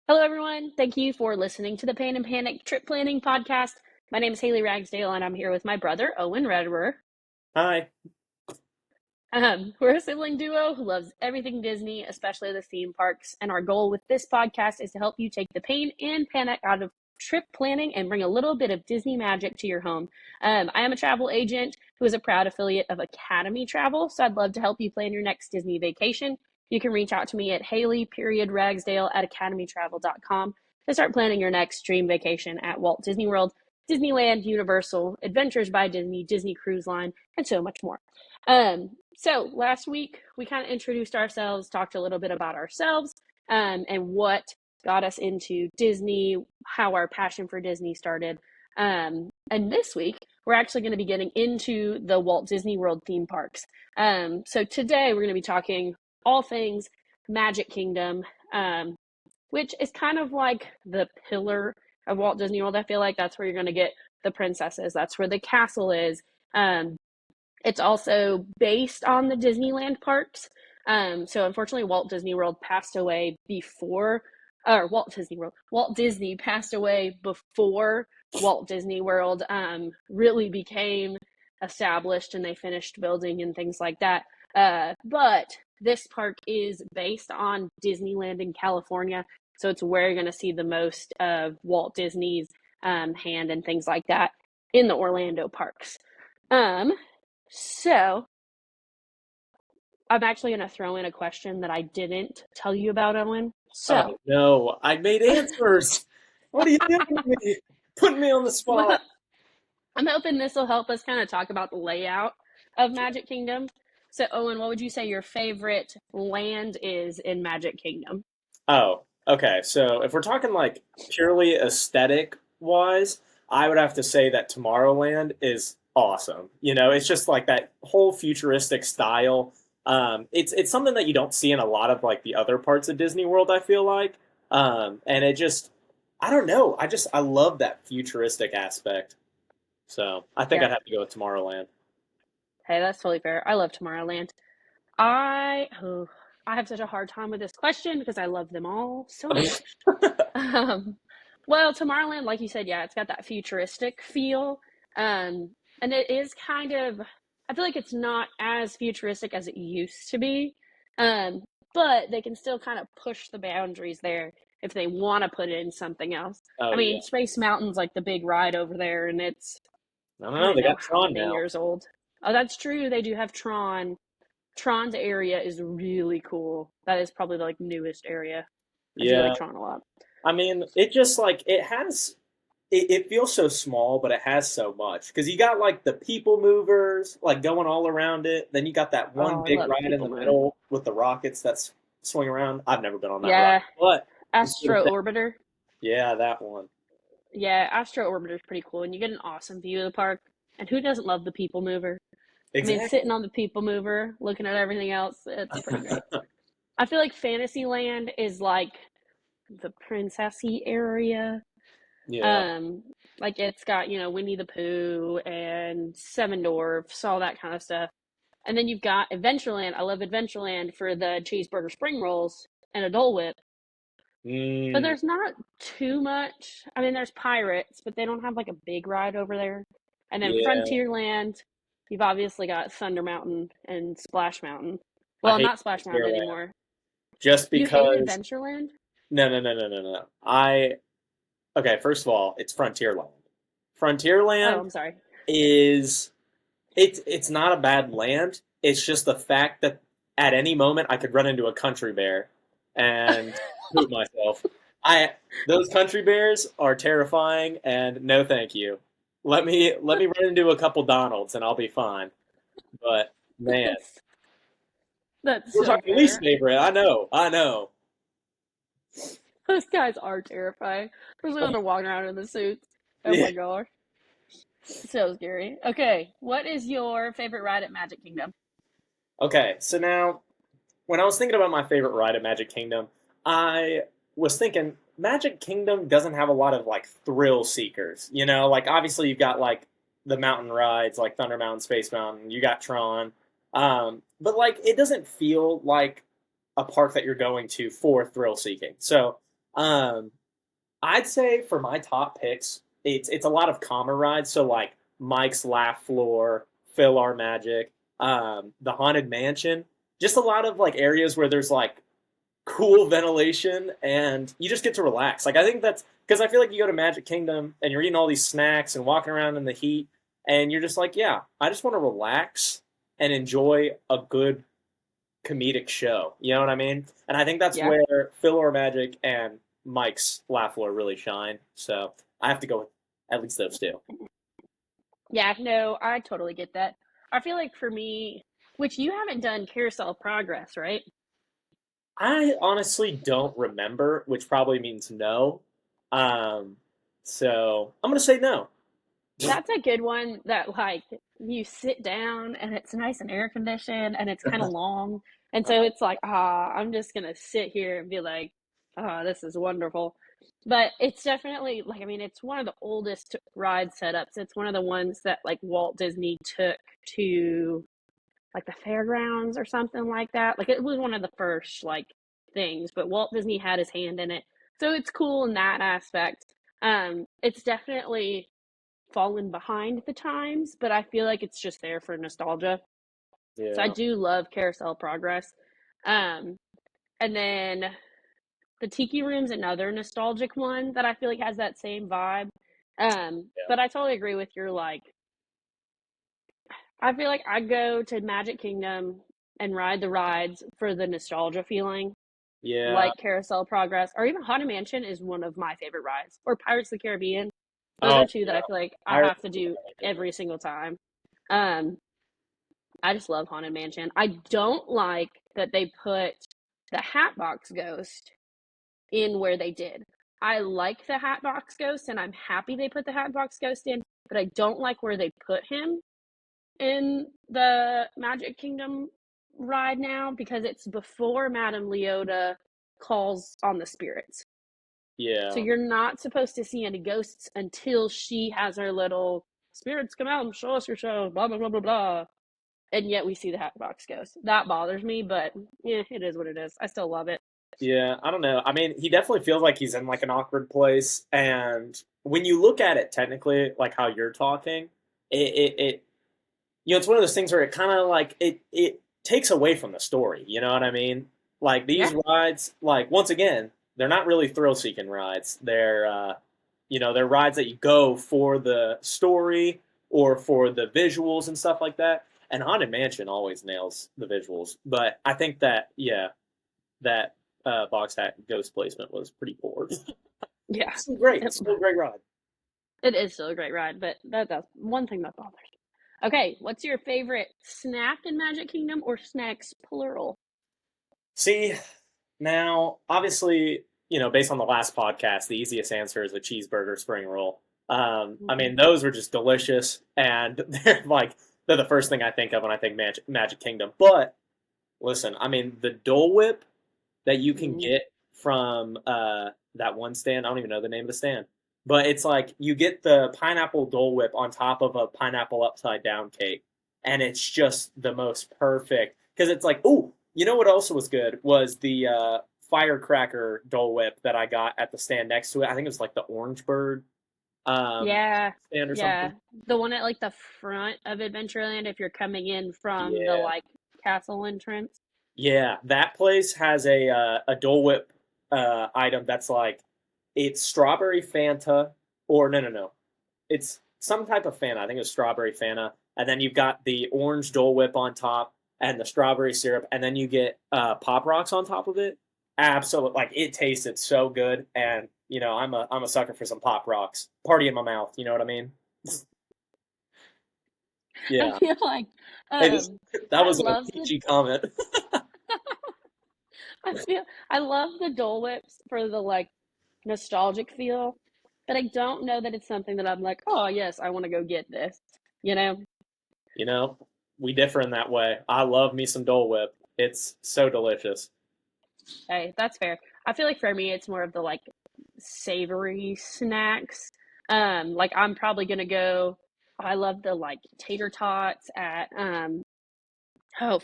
Hello, everyone. Thank you for listening to the Pain and Panic Trip Planning Podcast. My name is Haley Ragsdale, and I'm here with my brother, Owen Rederer. Hi. We're a sibling duo who loves everything Disney, especially the theme parks. And our goal with this podcast is to help you take the pain and panic out of trip planning and bring a little bit of Disney magic to your home. I am a travel agent who is a proud affiliate of Academy Travel, so I'd love to help you plan your next Disney vacation. You can reach out to me at haley.ragsdale at academytravel.com to start planning your next dream vacation at Walt Disney World, Disneyland, Universal, Adventures by Disney, Disney Cruise Line, and so much more. So last week we kind of introduced ourselves, talked a little bit about ourselves, and what got us into Disney, how our passion for Disney started. And this week we're actually going to be getting into the Walt Disney World theme parks. So today we're going to be talking all things Magic Kingdom, which is kind of like the pillar of Walt Disney World. I feel like that's where you're going to get the princesses. That's where the castle is. It's also based on the Disneyland parks. So unfortunately, Walt Disney World passed away before, or Walt Disney passed away before Walt Disney World really became established and they finished building and things like that. But this park is based on Disneyland in California, so it's where you're going to see the most of Walt Disney's hand and things like that in the Orlando parks. So I'm actually going to throw in a question that I didn't tell you about, Owen. So Oh no, I made answers. What are you doing to me? Putting me on the spot. well, I'm hoping this will help us kind of talk about the layout of Magic Kingdom. So Owen, what would you say your favorite land is in Magic Kingdom? Oh, okay. So if we're talking like purely aesthetic wise, I would have to say that Tomorrowland is awesome. It's just like that whole futuristic style. It's something that you don't see in a lot of like the other parts of Disney World, I feel like. And it just, I don't know. I love that futuristic aspect. So I think Yeah. I'd have to go with Tomorrowland. Hey, that's totally fair. I love Tomorrowland. I oh, I have such a hard time with this question because I love them all so much. Um, well, Tomorrowland, like you said, yeah, it's got that futuristic feel. Um, and it is kind of, I feel like it's not as futuristic as it used to be. Um, but they can still kind of push the boundaries there if they want to put it in something else. I Oh yeah. mean, Space Mountain's like the big ride over there, and it's, I don't I know. don't They know got how Tron many now. years old. Oh, that's true. They do have Tron. Tron's area is really cool. That is probably the like newest area. I do like Yeah. Tron a lot. I mean, it just like it has. It feels so small, but it has so much because you got like the people movers like going all around it. Then you got that one Oh, I big love ride in People the Mover. middle with the rockets that's swing around. I've never been on that ride, Yeah, but it's sort of Astro Orbiter. yeah, that one. Yeah, Astro Orbiter is pretty cool, and you get an awesome view of the park. And who doesn't love the People Mover? I mean, Exactly. sitting on the People Mover, looking at everything else, it's pretty great. I feel like Fantasyland is like the princessy area. Yeah. Um, like it's got, Winnie the Pooh and Seven Dwarfs, all that kind of stuff. And then you've got Adventureland. I love Adventureland for the cheeseburger spring rolls and a Dole Whip. But Mm, there's not too much. I mean, there's Pirates, but they don't have like a big ride over there. And then yeah. Frontierland, you've obviously got Thunder Mountain and Splash Mountain. I Well, hate not Splash Mountain Frontierland anymore. just You hate because. Adventureland? No, no, no, no, no, no. I okay. First of all, it's Frontierland. Oh, Frontierland I'm sorry. is it's not a bad land. It's just the fact that at any moment I could run into a country bear and poop myself. I those country bears are terrifying, and no, thank you. Let me run into a couple Donalds and I'll be fine. But man, That's that's we're so talking least fair. favorite. I know, I know. Those guys are terrifying. Especially when they're walking around in the suits. Oh Yeah. my gosh. So scary. Okay, what is your favorite ride at Magic Kingdom? Okay, so now when I was thinking about my favorite ride at Magic Kingdom, I was thinking Magic Kingdom doesn't have a lot of like thrill seekers. Like obviously you've got like the mountain rides like Thunder Mountain, Space Mountain, you got Tron. But like it doesn't feel like a park that you're going to for thrill seeking. So Um, I'd say for my top picks, it's a lot of calmer rides. So like Mike's Laugh Floor, Phil Our Magic, the Haunted Mansion, just a lot of like areas where there's like cool ventilation and you just get to relax. Like I think that's because I feel like you go to Magic Kingdom and you're eating all these snacks and walking around in the heat and you're just like, yeah, I just want to relax and enjoy a good comedic show. You know what I mean? And I think that's Yeah. where Phil or Magic and Mike's Laugh Floor really shine. So I have to go with at least those two. Yeah, no, I totally get that. I feel like for me, which you haven't done Carousel Progress, right? I honestly don't remember, which probably means no. Um, so I'm gonna say no. That's a good one that like you sit down and it's nice and air conditioned and it's kind of long. And so it's like, I'm just gonna sit here and be like, this is wonderful. But it's definitely like, I mean, it's one of the oldest ride setups. It's one of the ones that like Walt Disney took to like the fairgrounds or something like that. Like it was one of the first like things, but Walt Disney had his hand in it. So it's cool in that aspect. It's definitely fallen behind the times, but I feel like it's just there for nostalgia. So I Yeah, do love Carousel Progress. Um, and then the Tiki Room's another nostalgic one that I feel like has that same vibe. yeah, But I totally agree with your like, I feel like I go to Magic Kingdom and ride the rides for the nostalgia feeling, yeah. like Carousel Progress, or even Haunted Mansion is one of my favorite rides, or Pirates of the Caribbean. Those Oh are two that yeah. I feel like I Pirates have to is do definitely a good one. every single time. Um, I just love Haunted Mansion. I don't like that they put the Hatbox Ghost in where they did. I like the Hatbox Ghost, and I'm happy they put the Hatbox Ghost in, but I don't like where they put him in the Magic Kingdom ride now because it's before Madame Leota calls on the spirits. So Yeah, you're not supposed to see any ghosts until she has her little spirits come out and show us your show, blah blah blah blah blah. And yet we see the Hatbox Ghost. That bothers me, but yeah, it is what it is. I still love it. yeah. I don't know. I mean, he definitely feels like he's in like an awkward place, and when you look at it technically, like how you're talking, it it's one of those things where it kind of like it takes away from the story. You know what I mean? Like Yeah, these rides, like once again, they're not really thrill seeking rides. They're they're rides that you go for the story or for the visuals and stuff like that. And Haunted Mansion always nails the visuals, but I think that that box hat ghost placement was pretty poor. yeah. Still great, It, still a great ride. it is still a great ride, but that's one thing that bothers me. Okay, what's your favorite snack in Magic Kingdom or snacks plural? See, now, obviously, based on the last podcast, the easiest answer is a cheeseburger spring roll. I Mm-hmm. mean, those were just delicious, and they're the first thing I think of when I think Magic Kingdom. But listen, I mean, the Dole Whip that you can Mm-hmm. get from that one stand, I don't even know the name of the stand, but it's like you get the pineapple Dole Whip on top of a pineapple upside down cake, and it's just the most perfect because it's like, oh, you know what also was good was the firecracker Dole Whip that I got at the stand next to it. I think it was like the Orange Bird um, Yeah, stand or yeah. something. The one at like the front of Adventureland if you're coming in from the Yeah, like castle entrance. yeah, that place has a Dole Whip item that's like it's strawberry Fanta or no, it's some type of Fanta. I think it's strawberry Fanta, and then you've got the orange Dole Whip on top and the strawberry syrup, and then you get Pop Rocks on top of it. Absolutely, like it tasted so good, and I'm a sucker for some Pop Rocks. Party in my mouth, you know what I mean? I Yeah. feel like Hey, this um that I was a love the peachy comment. I love the Dole Whips for the like nostalgic feel, but I don't know that it's something that I'm like, oh yes, I want to go get this. You know? You know, we differ in that way. I love me some Dole Whip. It's so delicious. Hey, that's fair. I feel like for me it's more of the like savory snacks. Like I'm probably gonna go I love the like tater tots at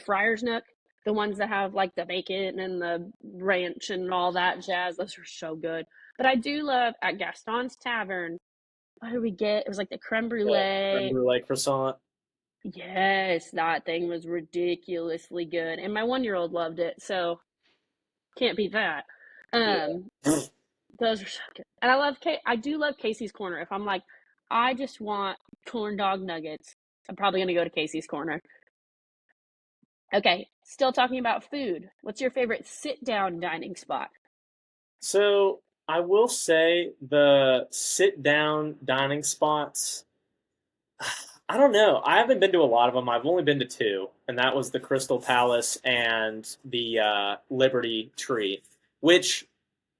Friar's Nook. The ones that have like the bacon and the ranch and all that jazz. Those are so good. But I do love at Gaston's Tavern. What did we get? It was like the creme The creme brulee. brulee croissant. Yes, that thing was ridiculously good. And my 1-year-old loved it, so can't beat that. Yeah. Um, those are so good. And I do love Casey's Corner. If I'm like, I just want corn dog nuggets, I'm probably gonna go to Casey's Corner. Okay, still talking about food. What's your favorite sit down dining spot? So I will say the sit down dining spots. I don't know. I haven't been to a lot of them. I've only been to two, and that was the Crystal Palace and the Liberty Tree. Which,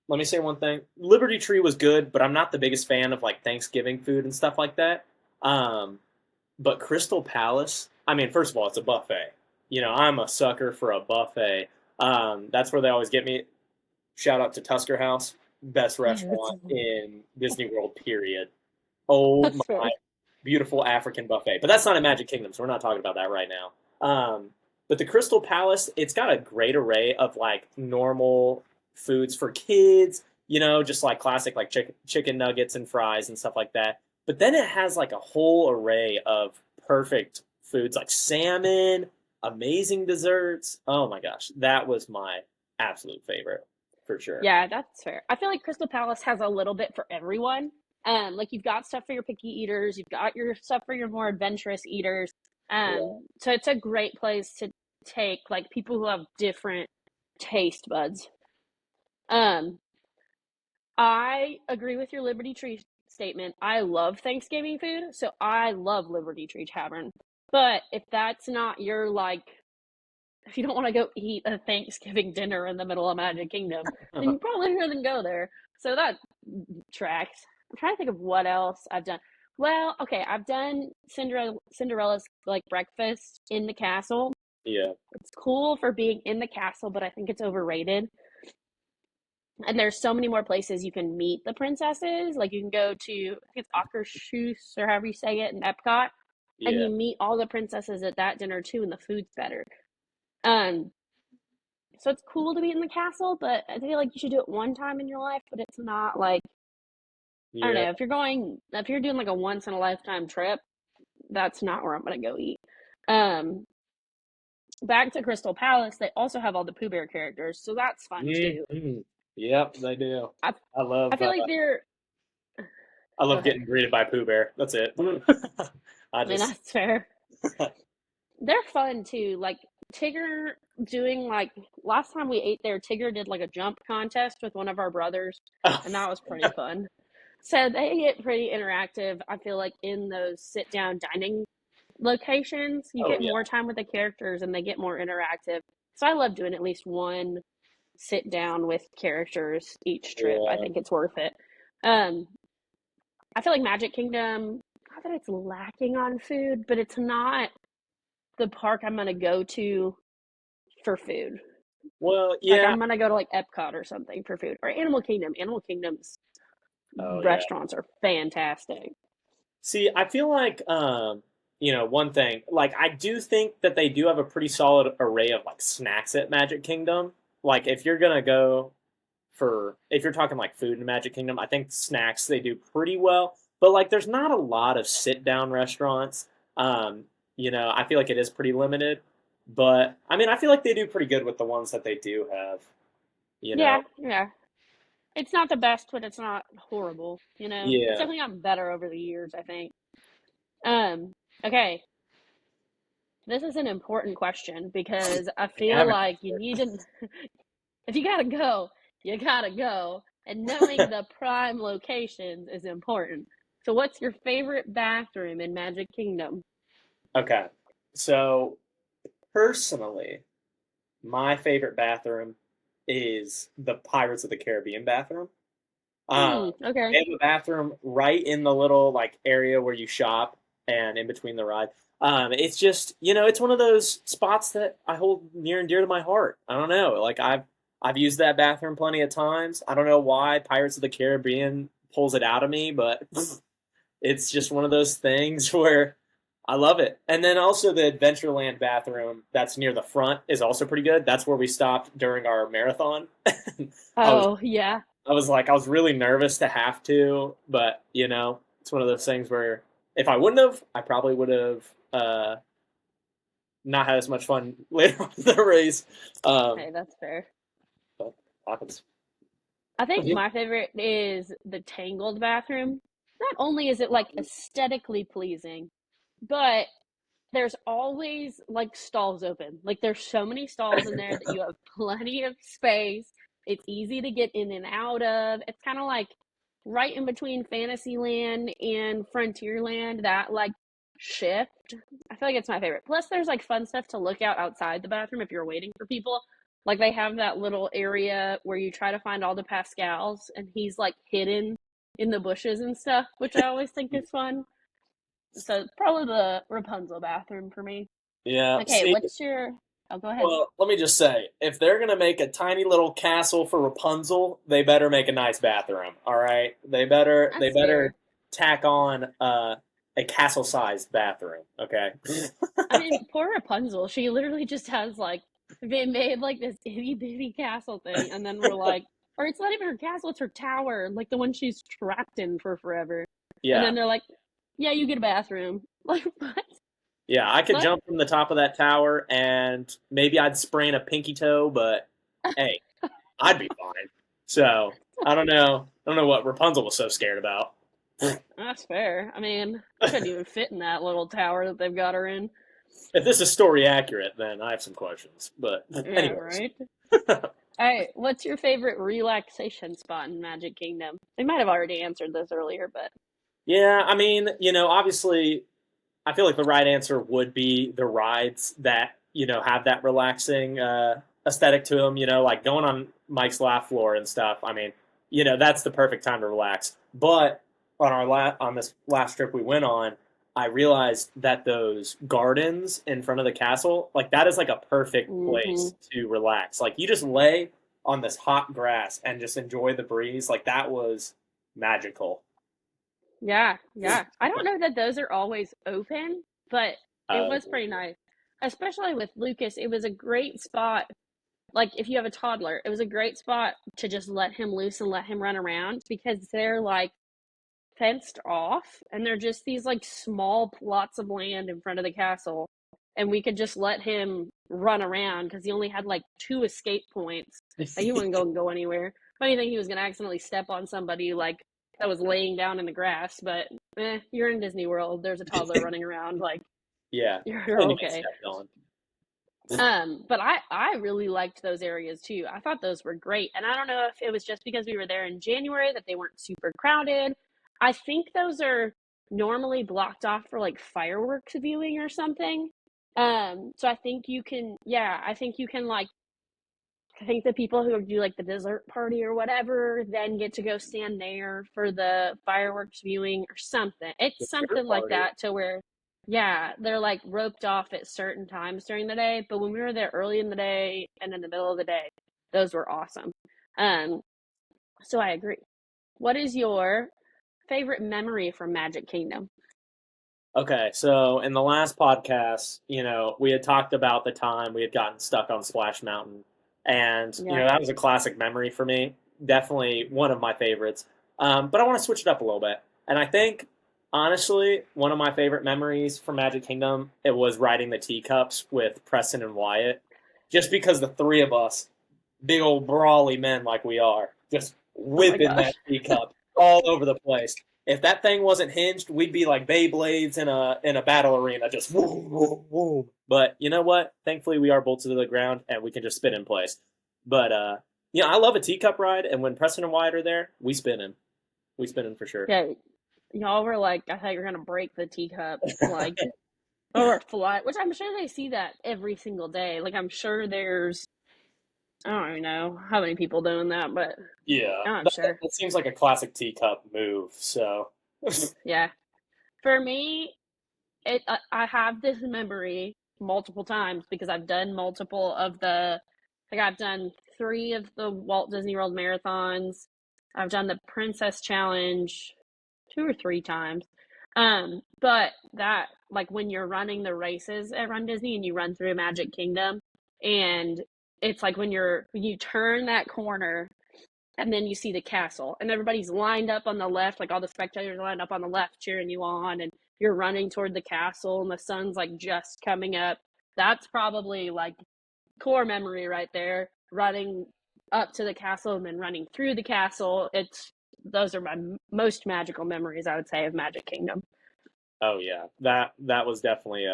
let me say one thing: Liberty Tree was good, but I'm not the biggest fan of like Thanksgiving food and stuff like that. Um, but Crystal Palace, I mean, first of all, it's a buffet. I'm a sucker for a buffet. That's where they always get me. Shout out to Tusker House, best Yeah, that's restaurant in Disney World. Period. Oh that's my fair. beautiful African buffet. But that's not in Magic Kingdom, so we're not talking about that right now. But the Crystal Palace, it's got a great array of like normal foods for kids, just like classic like chicken nuggets and fries and stuff like that. But then it has like a whole array of perfect foods like salmon, amazing desserts. Oh my gosh, that was my absolute favorite for sure. Yeah, that's fair. I feel like Crystal Palace has a little bit for everyone. Like you've got stuff for your picky eaters, you've got your stuff for your more adventurous eaters. Yeah. So it's a great place to take like people who have different taste buds. Um, I agree with your Liberty Tree statement. I love Thanksgiving food, so I love Liberty Tree Tavern. But if that's not your like, if you don't want to go eat a Thanksgiving dinner in the middle of Magic Kingdom, then you probably shouldn't go there. So that tracks. I'm trying to think of what else I've done. Well, okay, I've done Cinderella's like breakfast in the castle. Yeah. It's cool for being in the castle, but I think it's overrated. And there's so many more places you can meet the princesses. Like you can go to, I think it's Akershus or however you say it in Epcot, and Yeah. you meet all the princesses at that dinner too, and the food's better. Um, so it's cool to be in the castle, but I feel like you should do it one time in your life. But it's not like, I don't Yeah. know, if you're doing like a once in a lifetime trip, that's not where I'm gonna go eat. Um, Back to Crystal Palace, they also have all the Pooh Bear characters, so that's fun too. Mm-hmm. Yep, they do. I I I love feel like they're. I Go love ahead. getting greeted by Pooh Bear. That's it. I I mean, just that's fair. They're fun too. Like Tigger doing like last time we ate there, Tigger did like a jump contest with one of our brothers, oh, and that was pretty fun. So they get pretty interactive. I feel like in those sit down dining locations, you oh get yeah, more time with the characters and they get more interactive. So I love doing at least one sit down with characters each trip. I yeah. think it's worth it. Um, I feel like Magic Kingdom, not that it's lacking on food, but it's not the park I'm gonna go to for food. Well, Like yeah. I'm gonna go to like Epcot or something for food, or Animal Kingdom. Animal Kingdom's Oh yeah. restaurants are fantastic. See, I feel like one thing, like I do think that they do have a pretty solid array of like snacks at Magic Kingdom. Like if you're gonna go if you're talking like food in Magic Kingdom, I think snacks they do pretty well. But like there's not a lot of sit down restaurants. Um, I feel like it is pretty limited. But I mean I feel like they do pretty good with the ones that they do have, you know. Yeah, yeah. It's not the best, but it's not horrible. It's Yeah. definitely gotten better over the years. I think. Um. Okay, this is an important question because I We feel haven't like you answered. need to. If you gotta go, you gotta go, and knowing the prime locations is important. So, what's your favorite bathroom in Magic Kingdom? Okay. So personally, my favorite bathroom is the Pirates of the Caribbean bathroom. Okay. They have a bathroom right in the little like area where you shop and in between the ride. It's just it's one of those spots that I hold near and dear to my heart. I don't know, like I've used that bathroom plenty of times. I don't know why Pirates of the Caribbean pulls it out of me, but it's just one of those things where I love it. And then also the Adventureland bathroom that's near the front is also pretty good. That's where we stopped during our marathon. I was Oh, yeah. I was really nervous to have to, but it's one of those things where if I wouldn't have, I probably would have not had as much fun later on in the race. Hey, that's fair. But happens. I think my favorite is the Tangled bathroom. Not only is it like aesthetically pleasing, but there's always like stalls open. Like there's so many stalls in there that you have plenty of space. It's easy to get in and out of. It's kind of like right in between Fantasyland and Frontierland, that like shift. I feel like it's my favorite. Plus there's like fun stuff to look out outside the bathroom if you're waiting for people. Like they have that little area where you try to find all the Pascals and he's like hidden in the bushes and stuff, which I always think is fun. So probably the Rapunzel bathroom for me. Yeah. Okay, See, what's your? Oh, go ahead. well, let me just say, if they're gonna make a tiny little castle for Rapunzel, they better make a nice bathroom. All right, they That's better fair. tack on a castle-sized bathroom. Okay. I mean, poor Rapunzel. She literally just has like they made like this itty bitty castle thing, and then we're like, or it's not even her castle; it's her tower, like the one she's trapped in for forever. And Yeah, then they're like, "Yeah, you get a bathroom." Like what? yeah. I could But jump from the top of that tower, and maybe I'd sprain a pinky toe, but hey, I'd be fine. So I don't know what Rapunzel was so scared about. that's fair. I mean, I couldn't even fit in that little tower that they've got her in. If this is story accurate, then I have some questions. But Yeah, anyways, right. All right, what's your favorite relaxation spot in Magic Kingdom? They might have already answered this earlier, but yeah, I mean, obviously, I feel like the right answer would be the rides that have that relaxing aesthetic to them. Like going on Mike's Laugh Floor and stuff. I mean, that's the perfect time to relax. But on this last trip we went on, I realized that those gardens in front of the castle, like that is like a perfect mm-hmm. place to relax. Like you just lay on this hot grass and just enjoy the breeze. Like that was magical. Yeah, yeah. I don't know that those are always open, but it Uh, was pretty nice. Especially with Lucas, it was a great spot. Like if you have a toddler, it was a great spot to just let him loose and let him run around because they're like fenced off and they're just these like small plots of land in front of the castle and we could just let him run around because he only had like two escape points. Like, he wouldn't go anywhere. Funny thing, he was gonna accidentally step on somebody like that was laying down in the grass, but you're in Disney World, there's a toddler running around, like yeah, you're and you get okay. stepped on. But I really liked those areas too. I thought those were great. And I don't know if it was just because we were there in January that they weren't super crowded. I think those are normally blocked off for like fireworks viewing or something. So I think you can, yeah, I think you can like I think the people who do like the dessert party or whatever then get to go stand there for the fireworks viewing or something. The It's dinner something like party. that to where, yeah, they're like roped off at certain times during the day. But when we were there early in the day and in the middle of the day, those were awesome. Um, so I agree. What is your favorite memory from Magic Kingdom? Okay, so in the last podcast, we had talked about the time we had gotten stuck on Splash Mountain, and Yeah. that was a classic memory for me. Definitely one of my favorites. But I want to switch it up a little bit, and I think honestly, one of my favorite memories from Magic Kingdom it was riding the teacups with Preston and Wyatt, just because the three of us, big old brawly men like we are, just Oh my whipping that gosh. teacup all over the place. If that thing wasn't hinged, we'd be like Beyblades in a battle arena, just whoom, whoom, whoom. But you know what? Thankfully, we are bolted to the ground and we can just spin in place. But I love a teacup ride, and when Preston and Wyatt are there, we spinning for sure. Yeah, y'all were like, I thought you were gonna break the teacup, like, or fly, which I'm sure they see that every single day. Like, I'm sure there's, I don't even know how many people doing that, but Yeah, I'm sure. that seems like a classic teacup move. So Yeah. For me, I have this memory multiple times because I've done multiple of like I've done three of the Walt Disney World marathons. I've done the Princess Challenge two or three times. But that, like, when you're running the races at Run Disney and you run through Magic Kingdom, and it's like when you turn that corner and then you see the castle and everybody's lined up on the left, like all the spectators lined up on the left cheering you on, and you're running toward the castle and the sun's like just coming up. That's probably like core memory right there, running up to the castle and then running through the castle. Those are my most magical memories, I would say, of Magic Kingdom. Oh yeah, that was definitely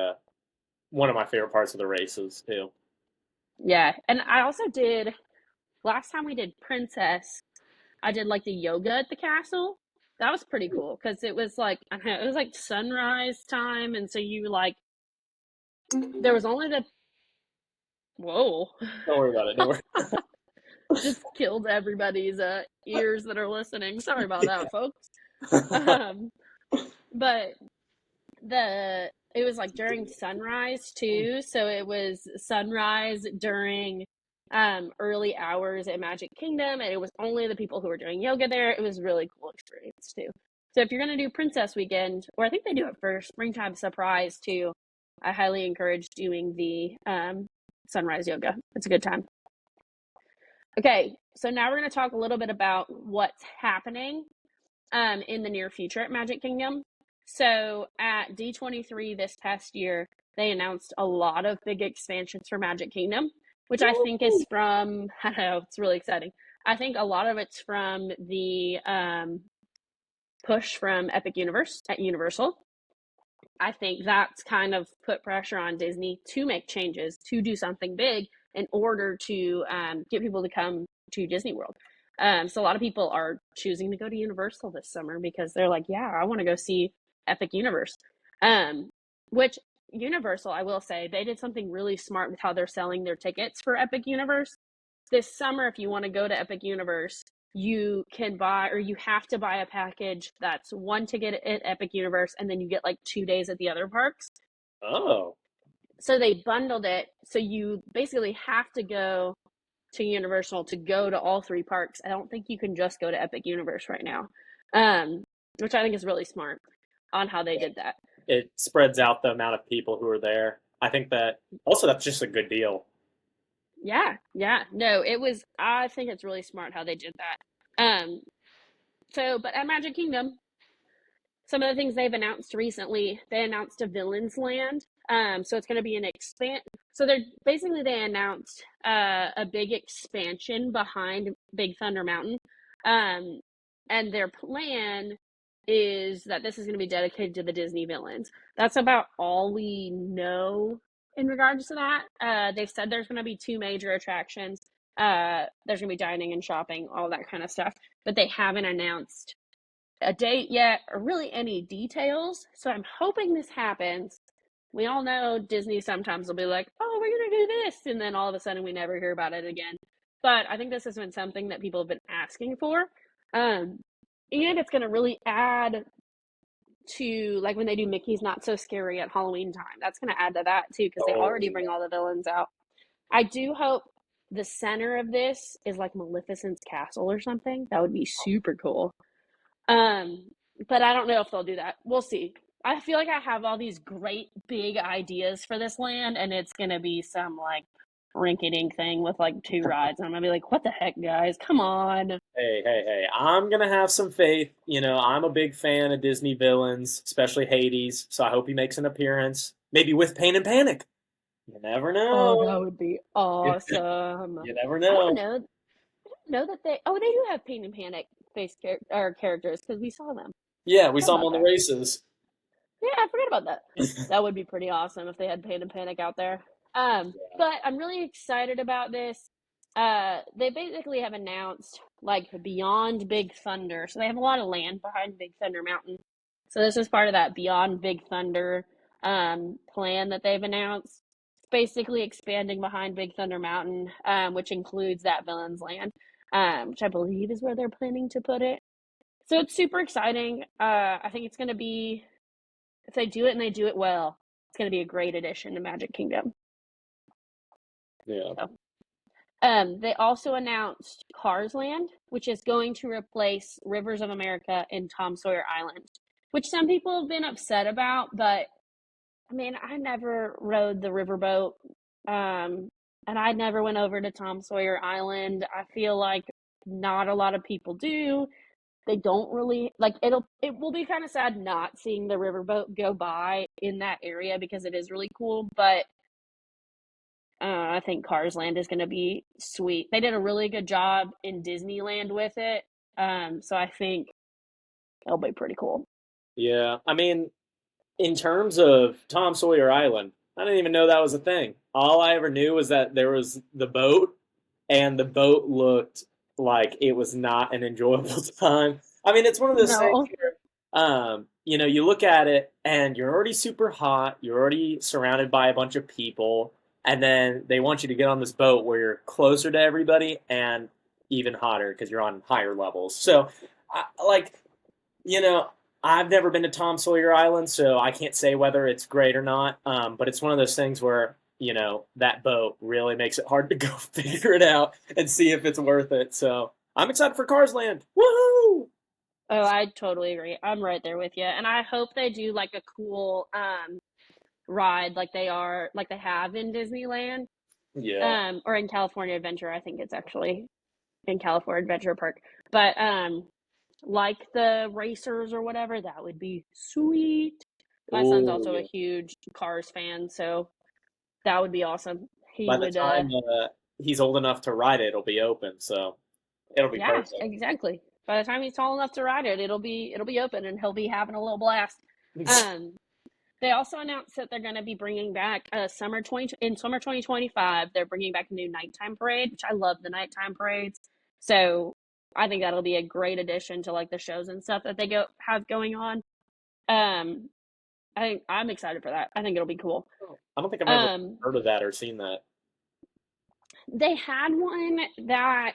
one of my favorite parts of the races too. Yeah, and I also did last time we did Princess, I did like the yoga at the castle. That was pretty cool because it was like I don't know, it was like sunrise time, and so you like there was only the whoa Don't worry about it. Don't worry. just killed everybody's ears that are listening. Sorry about that, folks. Oh Um, but it was like during sunrise too, so it was sunrise during early hours at Magic Kingdom, and it was only the people who were doing yoga there. It was a really cool experience too. So if you're going to do Princess Weekend, or I think they do it for Springtime Surprise too, I highly encourage doing the sunrise yoga. It's a good time. Okay, so now we're going to talk a little bit about what's happening in the near future at Magic Kingdom. So at D23 this past year, they announced a lot of big expansions for Magic Kingdom, which I think is from, I don't know, it's really exciting. I think a lot of it's from the push from Epic Universe at Universal. I think that's kind of put pressure on Disney to make changes, to do something big in order to get people to come to Disney World. So a lot of people are choosing to go to Universal this summer because they're like, yeah, I want to go see Epic Universe. Which Universal, I will say, they did something really smart with how they're selling their tickets for Epic Universe. This summer, if you want to go to Epic Universe, you can buy or you have to buy a package that's one ticket at Epic Universe and then you get like 2 days at the other parks. oh So they bundled it so you basically have to go to Universal to go to all three parks. I don't think you can just go to Epic Universe right now, um, which I think is really smart on how they did that. it spreads out the amount of people who are there. I think that also that's just a good deal. Yeah. No, it was. I think it's really smart how they did that. But at Magic Kingdom, some of the things they've announced recently, they announced a Villains Land. So it's going to be an expand. So they announced a big expansion behind Big Thunder Mountain, um, and their plan is that this is going to be dedicated to the Disney villains. That's about all we know in regards to that. They've said there's going to be two major attractions. There's going to be dining and shopping, all that kind of stuff, but they haven't announced a date yet or really any details. So I'm hoping this happens. We all know Disney sometimes will be like, oh, we're going to do this. And then all of a sudden we never hear about it again. But I think this has been something that people have been asking for. And it's going to really add to, like, when they do Mickey's Not So Scary at Halloween time. That's going to add to that too, because they Oh already bring all the villains out. I do hope the center of this is like Maleficent's castle or something. That would be super cool. Um, but I don't know if they'll do that. We'll see. I feel like I have all these great big ideas for this land, and it's gonna be some like rinky-dink thing with like two rides. And I'm gonna be like, what the heck, guys? Come on. hey! I'm gonna have some faith. You know, I'm a big fan of Disney villains, especially Hades. So I hope he makes an appearance, maybe with Pain and Panic. You never Oh, that know. would be awesome. You never I don't know. know. I don't know that they do have Pain and Panic or characters because we saw them. Yeah, we Forgot saw him about on the that. races. Yeah, I forgot about that. That would be pretty awesome if they had Pain and Panic out there. But I'm really excited about this. They basically have announced like Beyond Big Thunder. So they have a lot of land behind Big Thunder Mountain. So this is part of that Beyond Big Thunder plan that they've announced. It's basically expanding behind Big Thunder Mountain, which includes that Villains Land, which I believe is where they're planning to put it. So it's super exciting. I think it's going to be, if they do it and they do it well, it's going to be a great addition to Magic Kingdom. Yeah. So, they also announced Cars Land, which is going to replace Rivers of America and Tom Sawyer Island. which some people have been upset about, but I mean, I never rode the riverboat, and I never went over to Tom Sawyer Island. I feel like not a lot of people do. They don't really like it will be kind of sad not seeing the riverboat go by in that area because it is really cool, but I think Cars Land is going to be sweet. They did a really good job in Disneyland with it. So I think it'll be pretty cool. Yeah, I mean, in terms of Tom Sawyer Island, I didn't even know that was a thing. All I ever knew was that there was the boat, and the boat looked like it was not an enjoyable time. I mean, it's one of those things No. where, you look at it and you're already super hot, you're already surrounded by a bunch of people, and then they want you to get on this boat where you're closer to everybody and even hotter because you're on higher levels. So, like, you know, I've never been to Tom Sawyer Island, so I can't say whether it's great or not. But it's one of those things where that boat really makes it hard to go figure it out and see if it's worth it. So I'm excited for Cars Land. Woohoo! Oh, I totally agree. I'm right there with you. And I hope they do like a cool ride like they have in Disneyland. Yeah. Or in California Adventure. I think it's actually in California Adventure Park. But like the racers or whatever, that would be sweet. My son's Oh also a yeah. huge Cars fan, so that would be awesome. He By the would time he's old enough to ride it, it'll be open, so it'll be yeah, perfect. exactly. By the time he's tall enough to ride it, it'll be open and he'll be having a little blast. Um they also announced that they're going to be bringing back summer 2025. They're bringing back a new nighttime parade, which I love the nighttime parades. So I think that'll be a great addition to like the shows and stuff that they go have going on. Um, I'm excited for that. I think it'll be cool. I don't think I've ever Um, heard of that or seen that. they had one that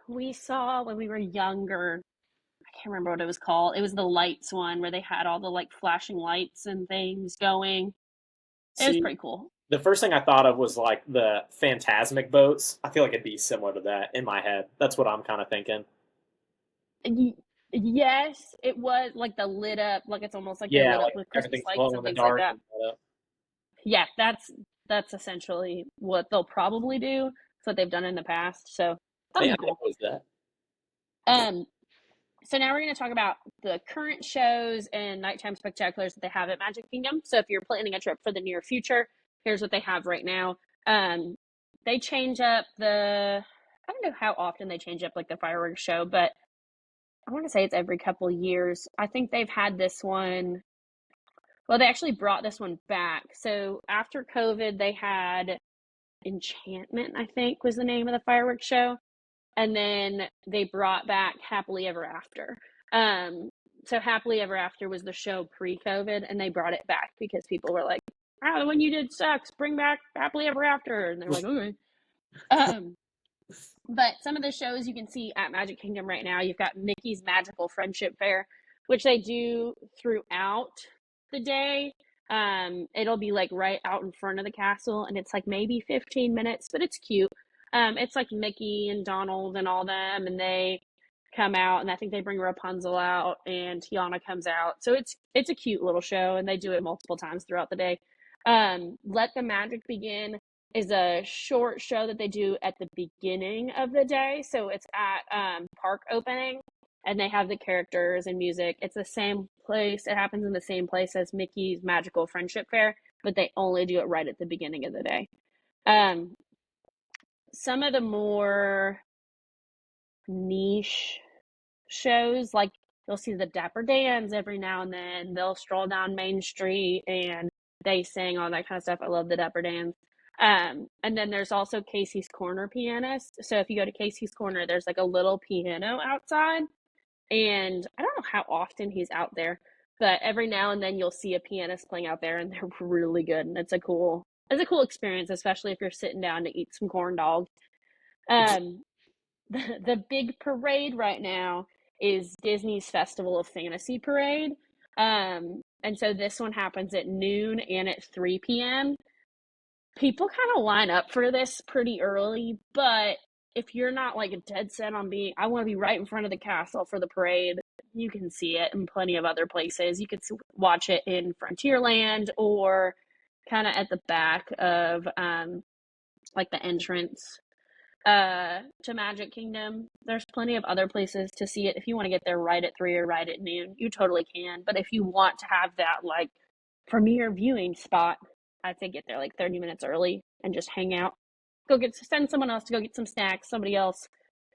we saw when we were younger. I can't remember what it was called. It was the lights one where they had all the like flashing lights and things going. It was See, pretty cool. the first thing I thought of was like the Phantasmic boats. I feel like it'd be similar to that in my head. That's what I'm kind of thinking. Yes, it was like the lit up, like it's almost like they're Yeah, lit up like with Christmas everything's lights glow in and the things like dark that. and stuff. Yeah, that's essentially what they'll probably do. It's what they've done in the past, so that'll Yeah, be I didn't cool. know that. Um, so now we're going to talk about the current shows and nighttime spectaculars that they have at Magic Kingdom. So if you're planning a trip for the near future, here's what they have right now. They change up I don't know how often they change up like the fireworks show, but I want to say it's every couple years. I think they've had this one. Well, they actually brought this one back. So after COVID, they had Enchantment, I think was the name of the fireworks show. And then they brought back Happily Ever After. Um, so Happily Ever After was the show pre-COVID, and they brought it back because people were like, "Ah, the one you did sucks. Bring back Happily Ever After." And they're like, "Okay." Um, but some of the shows you can see at Magic Kingdom right now, you've got Mickey's Magical Friendship Fair, which they do throughout the day. It'll be like right out in front of the castle, and it's like maybe 15 minutes, but it's cute. It's like Mickey and Donald and all them, and they come out, and I think they bring Rapunzel out, and Tiana comes out. So it's a cute little show, and they do it multiple times throughout the day. Let the Magic Begin is a short show that they do at the beginning of the day. So it's at park opening, and they have the characters and music. It's the same place. It happens in the same place as Mickey's Magical Friendship Fair, but they only do it right at the beginning of the day. Um, some of the more niche shows, like you'll see the Dapper Dans every now and then. They'll stroll down Main Street and they sing all that kind of stuff. I love the Dapper Dans. And then there's also Casey's Corner pianist. So if you go to Casey's Corner, there's like a little piano outside, and I don't know how often he's out there, but every now and then you'll see a pianist playing out there, and they're really good. And it's a cool experience, especially if you're sitting down to eat some corn dogs. Um, the big parade right now is Disney's Festival of Fantasy Parade. And so this one happens at noon and at 3 p.m. People kind of line up for this pretty early, but if you're not like dead set on I want to be right in front of the castle for the parade, you can see it in plenty of other places. You could watch it in Frontierland or kind of at the back of like the entrance to Magic Kingdom. There's plenty of other places to see it. If you want to get there right at 3 or right at noon, you totally can. But if you want to have that like premiere viewing spot, I'd say get there like 30 minutes early and just hang out. Send someone else to go get some snacks. Somebody else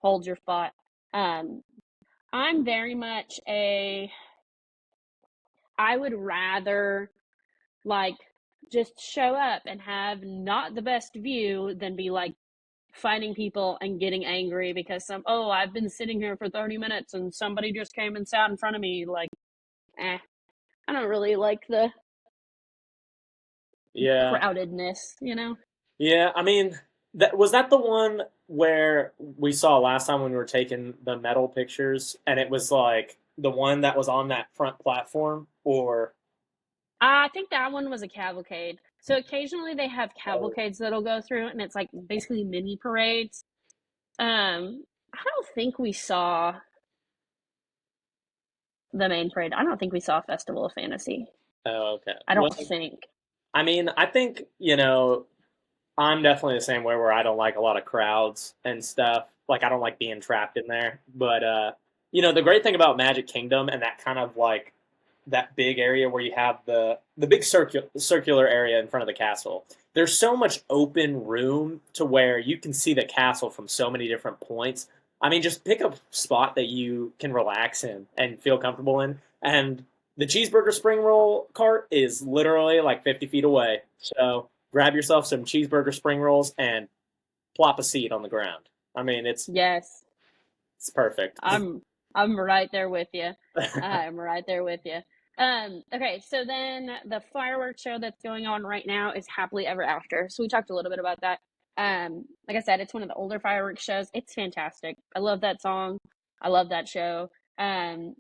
holds your spot. I'm very much I would rather like just show up and have not the best view than be like finding people and getting angry because I've been sitting here for 30 minutes and somebody just came and sat in front of me. Like, I don't really like the Yeah. crowdedness. Yeah, I mean, that the one where we saw last time when we were taking the metal pictures, and it was like the one that was on that front platform, or I think that one was a cavalcade. So occasionally they have oh, cavalcades that'll go through, and it's like basically mini parades. I don't think we saw the main parade. I don't think we saw Festival of Fantasy. oh, okay. I Well, don't think. I mean, I think I'm definitely the same way where I don't like a lot of crowds and stuff. Like I don't like being trapped in there. But the great thing about Magic Kingdom and that kind of like that big area where you have the big circular area in front of the castle. There's so much open room to where you can see the castle from so many different points. I mean, just pick a spot that you can relax in and feel comfortable in. And the cheeseburger spring roll cart is literally like 50 feet away. So grab yourself some cheeseburger spring rolls and plop a seat on the ground. I mean, Yes, it's perfect. I'm right there with you. I'm right there with you. Okay, so then the fireworks show that's going on right now is Happily Ever After. So we talked a little bit about that. Like I said, it's one of the older fireworks shows. It's fantastic. I love that song. I love that show. Um,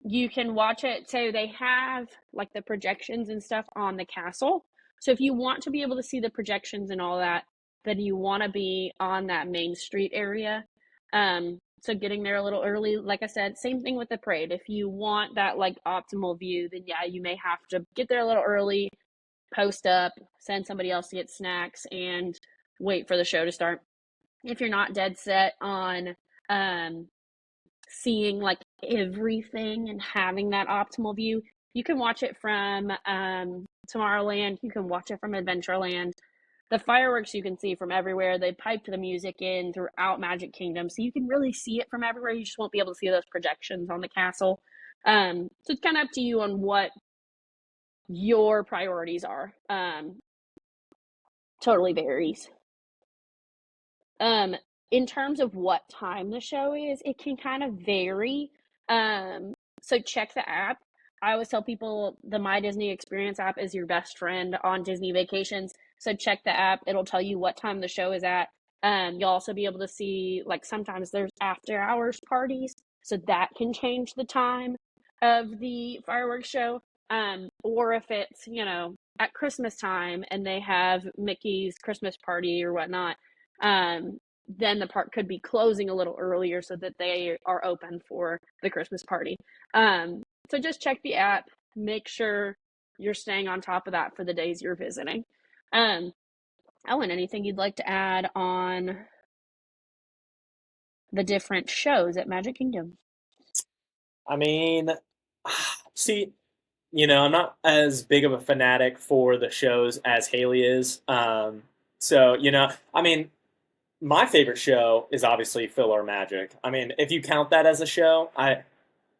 you can watch it. So they have like the projections and stuff on the castle. So if you want to be able to see the projections and all that, then you want to be on that main street area. So getting there a little early, like I said, same thing with the parade. If you want that like optimal view, then yeah, you may have to get there a little early, post up, send somebody else to get snacks, and wait for the show to start. If you're not dead set on um, seeing like everything and having that optimal view, you can watch it from Tomorrowland. You can watch it from Adventureland. The fireworks you can see from everywhere. They piped the music in throughout Magic Kingdom, so you can really see it from everywhere. You just won't be able to see those projections on the castle. So it's kind of up to you on what your priorities are. Totally varies. Um, in terms of what time the show is, it can kind of vary. So check the app. I always tell people the My Disney Experience app is your best friend on Disney vacations. So check the app. It'll tell you what time the show is at. You'll also be able to see like sometimes there's after hours parties, so that can change the time of the fireworks show. Or if it's at Christmas time and they have Mickey's Christmas party or whatnot, then the park could be closing a little earlier so that they are open for the Christmas party. So just check the app, make sure you're staying on top of that for the days you're visiting. Um, Owen, anything you'd like to add on the different shows at Magic Kingdom? I mean, see, I'm not as big of a fanatic for the shows as Haley is. So, I mean, my favorite show is obviously Filler Magic. I mean, if you count that as a show,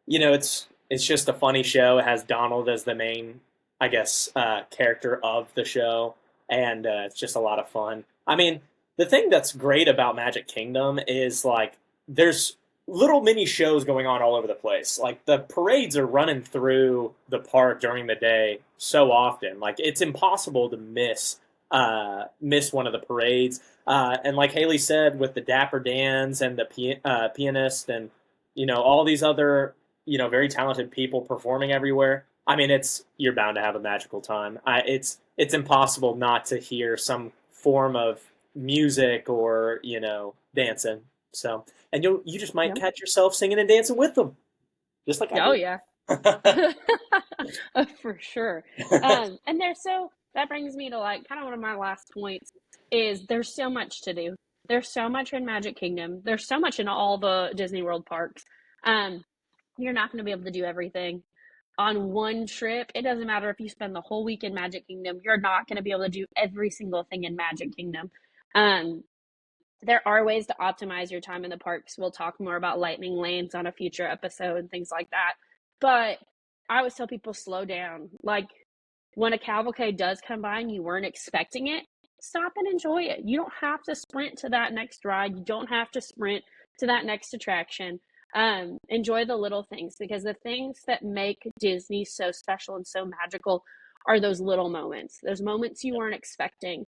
it's just a funny show. It has Donald as the main, I guess, character of the show, and it's just a lot of fun. I mean, the thing that's great about Magic Kingdom is like there's little mini shows going on all over the place. Like the parades are running through the park during the day so often. Like it's impossible to miss one of the parades. And like Haley said, with the Dapper Dans and the pianist and all these other very talented people performing everywhere. I mean, you're bound to have a magical time. It's impossible not to hear some form of music or dancing. So, and you just might Yep. catch yourself singing and dancing with them. just like I Oh do. yeah. For sure. And that brings me to like kind of one of my last points is there's so much to do. There's so much in Magic Kingdom. There's so much in all the Disney World parks. Um, you're not going to be able to do everything on one trip. It doesn't matter if you spend the whole week in Magic Kingdom, you're not going to be able to do every single thing in Magic Kingdom. Um, there are ways to optimize your time in the parks. We'll talk more about lightning lanes on a future episode and things like that. But I always tell people slow down. Like when a cavalcade does come by and you weren't expecting it, stop and enjoy it. You don't have to sprint to that next ride. You don't have to sprint to that next attraction. Enjoy the little things because the things that make Disney so special and so magical are those little moments, those moments you weren't expecting.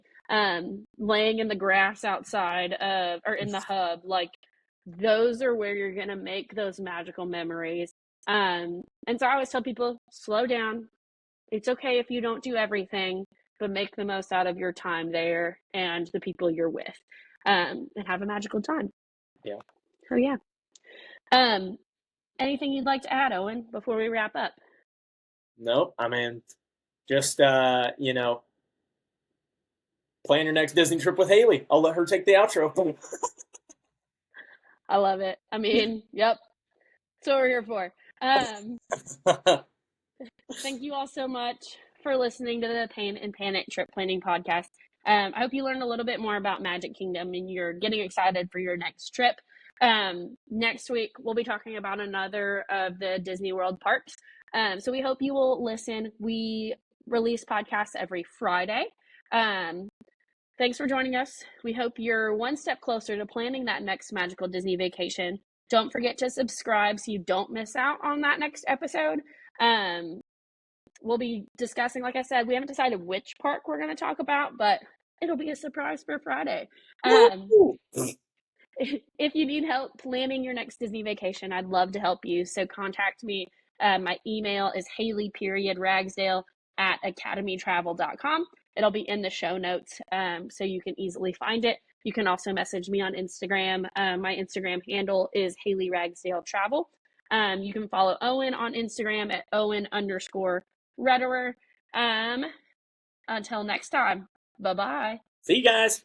Laying in the grass outside or in the hub, like those are where you're gonna make those magical memories. And so I always tell people, slow down. It's okay if you don't do everything, but make the most out of your time there and the people you're with, and have a magical time. Yeah. So yeah. Um, anything you'd like to add, Owen, before we wrap up? Nope. I mean, just plan your next Disney trip with Haley. I'll let her take the outro. I love it. I mean, yep. That's what we're here for. Thank you all so much for listening to the Pain and Panic Trip Planning Podcast. I hope you learned a little bit more about Magic Kingdom and you're getting excited for your next trip. Next week, we'll be talking about another of the Disney World parks. So we hope you will listen. We release podcasts every Friday. Thanks for joining us. We hope you're one step closer to planning that next magical Disney vacation. Don't forget to subscribe so you don't miss out on that next episode. We'll be discussing, like I said, we haven't decided which park we're going to talk about, but it'll be a surprise for Friday. If you need help planning your next Disney vacation, I'd love to help you. So contact me. My email is haley.ragsdale@academytravel.com. It'll be in the show notes, so you can easily find it. You can also message me on Instagram. My Instagram handle is haley_ragsdale_travel. You can follow Owen on Instagram at Owen_Rederer. Until next time, bye-bye. See you guys.